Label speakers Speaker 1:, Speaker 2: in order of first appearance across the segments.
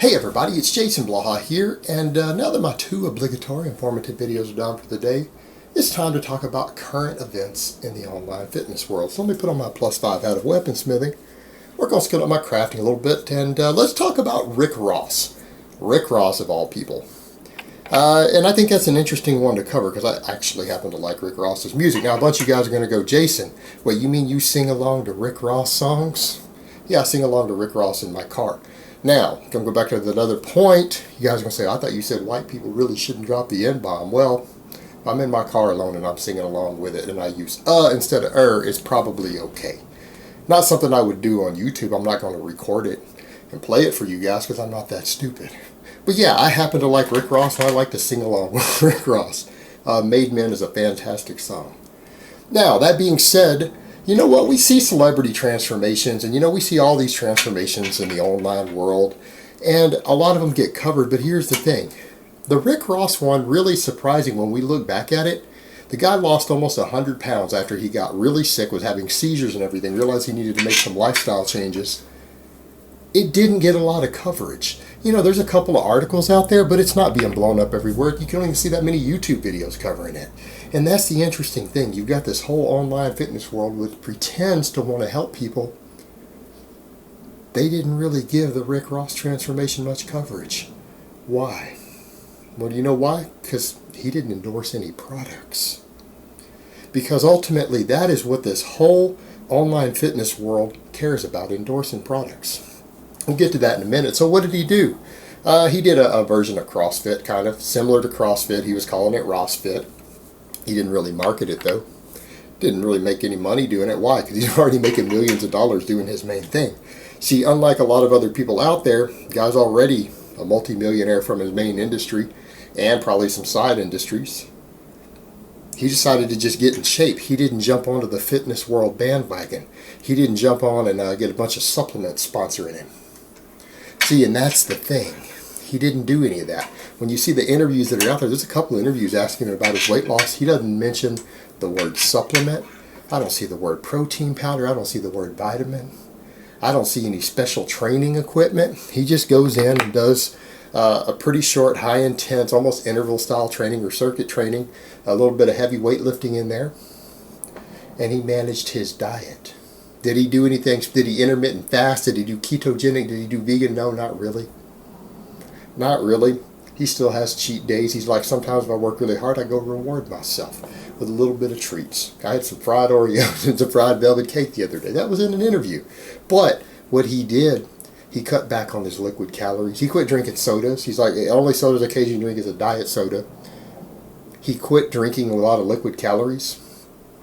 Speaker 1: Hey everybody, it's Jason Blaha here, and now that my 2 obligatory informative videos are done for the day, it's time to talk about current events in the online fitness world. So let me put on my +5 hat of weaponsmithing, work on skilling up my crafting a little bit, and let's talk about Rick Ross. Rick Ross of all people. And I think that's an interesting one to cover because I actually happen to like Rick Ross's music. Now a bunch of you guys are going to go, Jason, wait, you mean you sing along to Rick Ross songs? Yeah, I sing along to Rick Ross in my car. Now, I'm going to go back to that other point. You guys are going to say, I thought you said white people really shouldn't drop the N-bomb. Well, if I'm in my car alone and I'm singing along with it and I use instead of it's probably okay. Not something I would do on YouTube. I'm not going to record it and play it for you guys because I'm not that stupid. But yeah, I happen to like Rick Ross and I like to sing along with Rick Ross. Made Men is a fantastic song. Now, that being said, you know what? We see celebrity transformations, and we see all these transformations in the online world, and a lot of them get covered, but here's the thing. The Rick Ross one, really surprising when we look back at it. The guy lost almost 100 pounds after he got really sick, was having seizures and everything, realized he needed to make some lifestyle changes. It didn't get a lot of coverage. There's a couple of articles out there, but it's not being blown up everywhere. You can't even see that many YouTube videos covering it. And that's the interesting thing. You've got this whole online fitness world which pretends to want to help people. They didn't really give the Rick Ross transformation much coverage. Why? Well, do you know why? Because he didn't endorse any products. Because ultimately, that is what this whole online fitness world cares about, endorsing products. We'll get to that in a minute. So what did he do? He did a version of CrossFit, kind of similar to CrossFit. He was calling it RossFit. He didn't really market it, though. Didn't really make any money doing it. Why? Because he's already making millions of dollars doing his main thing. See, unlike a lot of other people out there, guy's already a multimillionaire from his main industry and probably some side industries. He decided to just get in shape. He didn't jump onto the fitness world bandwagon. He didn't jump on and get a bunch of supplements sponsoring him. See, and that's the thing. He didn't do any of that. When you see the interviews that are out there, there's a couple of interviews asking him about his weight loss. He doesn't mention the word supplement. I don't see the word protein powder. I don't see the word vitamin. I don't see any special training equipment. He just goes in and does a pretty short, high-intense, almost interval-style training or circuit training, a little bit of heavy weightlifting in there, and he managed his diet. Did he do anything? Did he intermittent fast? Did he do ketogenic? Did he do vegan? No, not really. Not really. He still has cheat days. He's like, sometimes if I work really hard, I go reward myself with a little bit of treats. I had some fried Oreos and some fried velvet cake the other day. That was in an interview. But what he did, he cut back on his liquid calories. He quit drinking sodas. He's like, the only sodas I occasionally drink is a diet soda. He quit drinking a lot of liquid calories.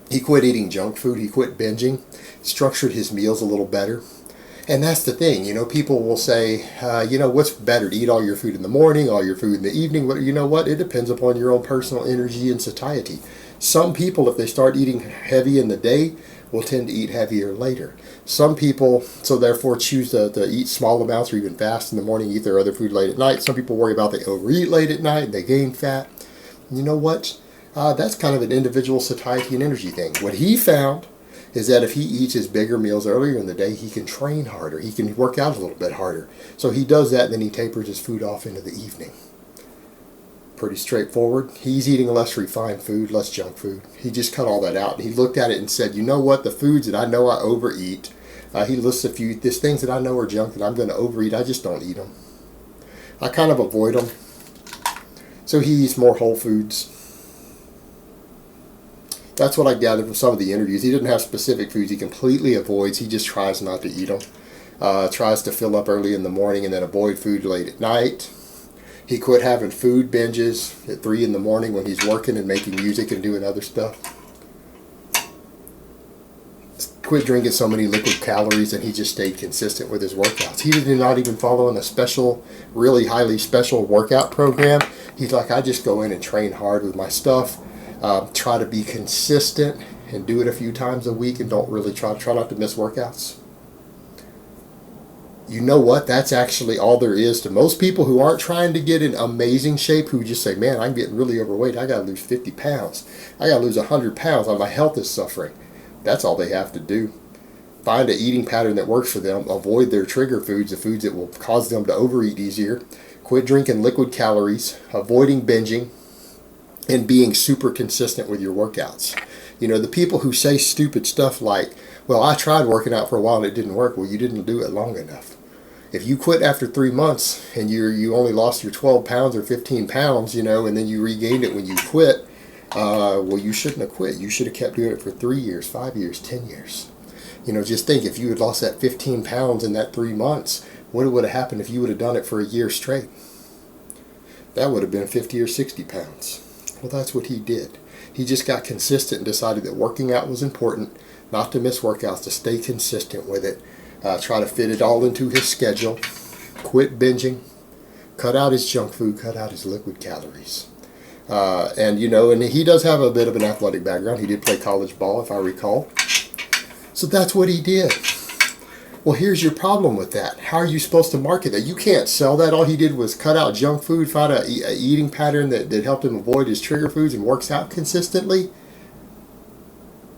Speaker 1: He quit eating junk food. He quit binging. Structured his meals a little better. And that's the thing. People will say, what's better, to eat all your food in the morning, all your food in the evening? But you know what? It depends upon your own personal energy and satiety. Some people, if they start eating heavy in the day, will tend to eat heavier later. Some people, so therefore, choose to eat small amounts or even fast in the morning, eat their other food late at night. Some people worry about they overeat late at night and they gain fat. You know what? That's kind of an individual satiety and energy thing. What he found is that if he eats his bigger meals earlier in the day, he can train harder. He can work out a little bit harder. So he does that, and then he tapers his food off into the evening. Pretty straightforward. He's eating less refined food, less junk food. He just cut all that out. And he looked at it and said, you know what? The foods that I know I overeat, he lists a few. There's things that I know are junk that I'm going to overeat. I just don't eat them. I kind of avoid them. So he eats more whole foods. That's what I gathered from some of the interviews. He didn't have specific foods he completely avoids. He just tries not to eat them. Tries to fill up early in the morning and then avoid food late at night. He quit having food binges at 3 in the morning when he's working and making music and doing other stuff. Quit drinking so many liquid calories, and he just stayed consistent with his workouts. He did not even follow in a special, really highly special workout program. He's like, I just go in and train hard with my stuff. Try to be consistent and do it a few times a week, and don't really try not to miss workouts. You know what? That's actually all there is to most people who aren't trying to get in amazing shape, who just say, man, I'm getting really overweight. I got to lose 50 pounds. I got to lose 100 pounds. My health is suffering. That's all they have to do. find an eating pattern that works for them, avoid their trigger foods, the foods that will cause them to overeat easier, quit drinking liquid calories, avoiding binging, and being super consistent with your workouts. You know, the people who say stupid stuff like, well, I tried working out for a while and it didn't work. Well, you didn't do it long enough. If you quit after 3 months and you only lost your 12 pounds or 15 pounds, you know, and then you regained it when you quit, well, you shouldn't have quit. You should have kept doing it for 3 years, 5 years, 10 years. You know, just think, if you had lost that 15 pounds in that 3 months, what would have happened if you would have done it for a year straight? That would have been 50 or 60 pounds. Well, that's what he did. He just got consistent and decided that working out was important, not to miss workouts, to stay consistent with it, try to fit it all into his schedule, quit binging, cut out his junk food, cut out his liquid calories. And, you know, and he does have a bit of an athletic background. He did play college ball, if I recall. So that's what he did. Well, here's your problem with that. How are you supposed to market that? You can't sell that. All he did was cut out junk food, find a eating pattern that helped him avoid his trigger foods and works out consistently.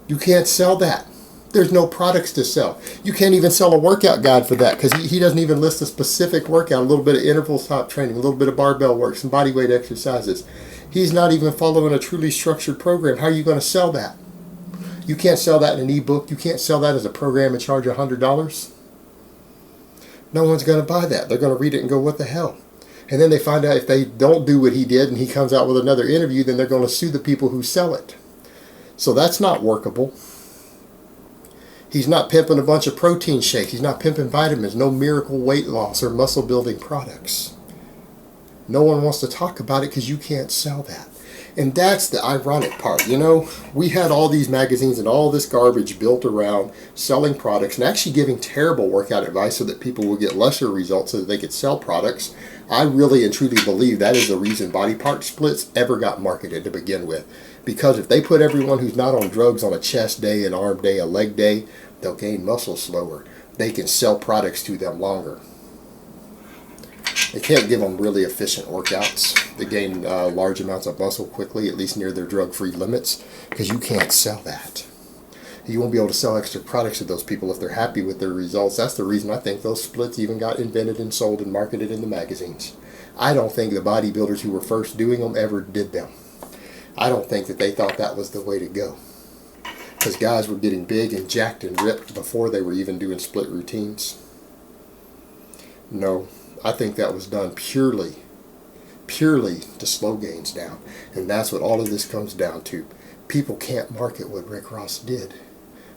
Speaker 1: You can't sell that. There's no products to sell. You can't even sell a workout guide for that, because he doesn't even list a specific workout, a little bit of interval top training, a little bit of barbell work, some body weight exercises. He's not even following a truly structured program. How are you going to sell that? You can't sell that in an ebook. You can't sell that as a program and charge $100. No one's going to buy that. They're going to read it and go, what the hell? And then they find out if they don't do what he did and he comes out with another interview, then they're going to sue the people who sell it. So that's not workable. He's not pimping a bunch of protein shakes. He's not pimping vitamins. No miracle weight loss or muscle building products. No one wants to talk about it because you can't sell that. And that's the ironic part. You know, we had all these magazines and all this garbage built around selling products and actually giving terrible workout advice so that people will get lesser results so that they could sell products. I really and truly believe that is the reason body part splits ever got marketed to begin with. Because if they put everyone who's not on drugs on a chest day, an arm day, a leg day, they'll gain muscle slower. They can sell products to them longer. They can't give them really efficient workouts. They gain large amounts of muscle quickly, at least near their drug-free limits, because you can't sell that. You won't be able to sell extra products to those people if they're happy with their results. That's the reason I think those splits even got invented and sold and marketed in the magazines. I don't think the bodybuilders who were first doing them ever did them. I don't think that they thought that was the way to go. Because guys were getting big and jacked and ripped before they were even doing split routines. No, I think that was done purely to slow gains down. And that's what all of this comes down to. People can't market what Rick Ross did.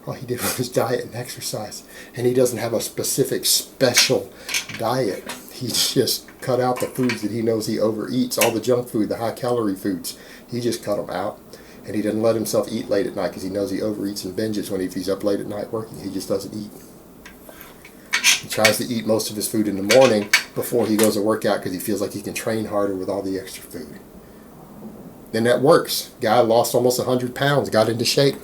Speaker 1: All he did was diet and exercise. And he doesn't have a specific special diet. He just cut out the foods that he knows he overeats, all the junk food, the high calorie foods. He just cut them out. And he doesn't let himself eat late at night because he knows he overeats and binges if he's up late at night working. He just doesn't eat. He tries to eat most of his food in the morning before he goes to work out because he feels like he can train harder with all the extra food. And that works. Guy lost almost 100 pounds, got into shape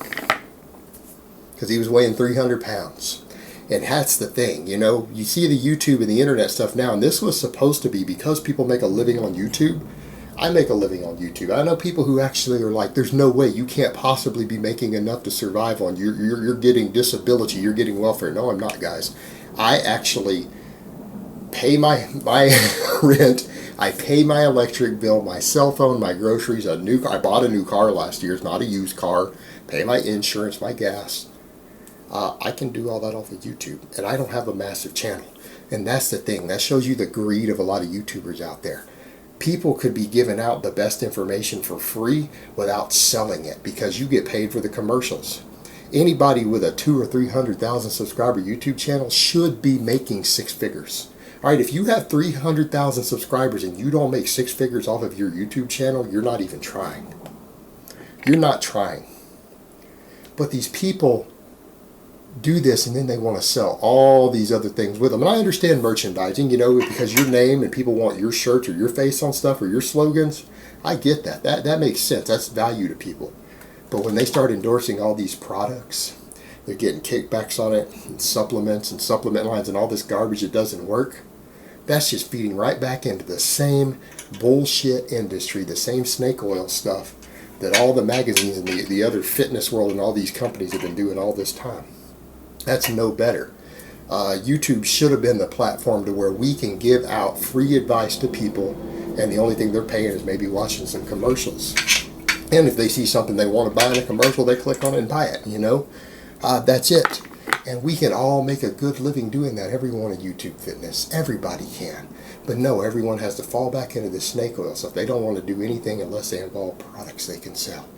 Speaker 1: because he was weighing 300 pounds. And that's the thing, you know, you see the YouTube and the internet stuff now, and this was supposed to be because people make a living on YouTube. I make a living on YouTube. I know people who actually are like, there's no way, you can't possibly be making enough to survive on. You're getting disability, you're getting welfare. No, I'm not, guys. I actually pay my rent, I pay my electric bill, my cell phone, my groceries, a new car. I bought a new car last year. It's not a used car. Pay my insurance, my gas. I can do all that off of YouTube, and I don't have a massive channel. And that's the thing. That shows you the greed of a lot of YouTubers out there. People could be giving out the best information for free without selling it because you get paid for the commercials. Anybody with a 200,000 or 300,000 subscriber YouTube channel should be making six figures. All right, if you have 300,000 subscribers and you don't make six figures off of your YouTube channel, you're not even trying. You're not trying. But these people do this and then they want to sell all these other things with them. And I understand merchandising, you know, because your name and people want your shirts or your face on stuff or your slogans. I get that. That makes sense. That's value to people. But when they start endorsing all these products, they're getting kickbacks on it, and supplements and supplement lines and all this garbage that doesn't work. That's just feeding right back into the same bullshit industry, the same snake oil stuff that all the magazines and the other fitness world and all these companies have been doing all this time. That's no better. YouTube should have been the platform to where we can give out free advice to people, and the only thing they're paying is maybe watching some commercials. And if they see something they want to buy in a commercial, they click on it and buy it, you know? That's it. And we can all make a good living doing that. Everyone in YouTube Fitness. Everybody can. But no, everyone has to fall back into the snake oil stuff. They don't want to do anything unless they involve products they can sell.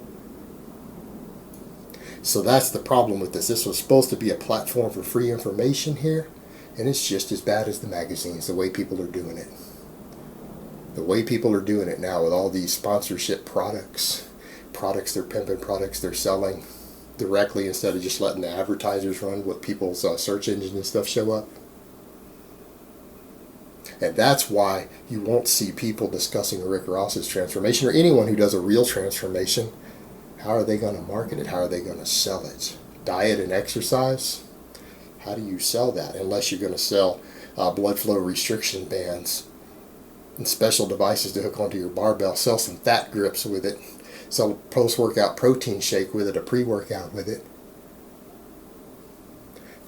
Speaker 1: So that's the problem with this. This was supposed to be a platform for free information here, and it's just as bad as the magazines, the way people are doing it. The way people are doing it now with all these sponsorship products they're pimping, products they're selling directly instead of just letting the advertisers run what people's search engines and stuff show up. And that's why you won't see people discussing Rick Ross's transformation, or anyone who does a real transformation. How are they going to market it? How are they going to sell it? Diet and exercise? How do you sell that? Unless you're going to sell blood flow restriction bands and special devices to hook onto your barbell. Sell some fat grips with it. Sell a post-workout protein shake with it, a pre-workout with it.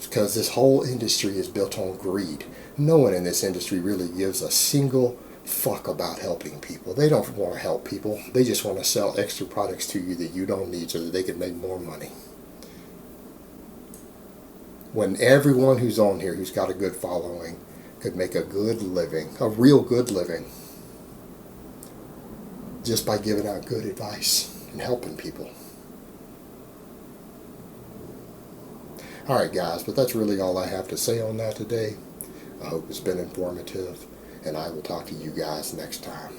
Speaker 1: Because this whole industry is built on greed. No one in this industry really gives a single fuck about helping people. They don't want to help people. They just want to sell extra products to you that you don't need so that they can make more money. When everyone who's on here who's got a good following could make a good living, a real good living, just by giving out good advice and helping people. Alright guys, but that's really all I have to say on that today. I hope it's been informative, and I will talk to you guys next time.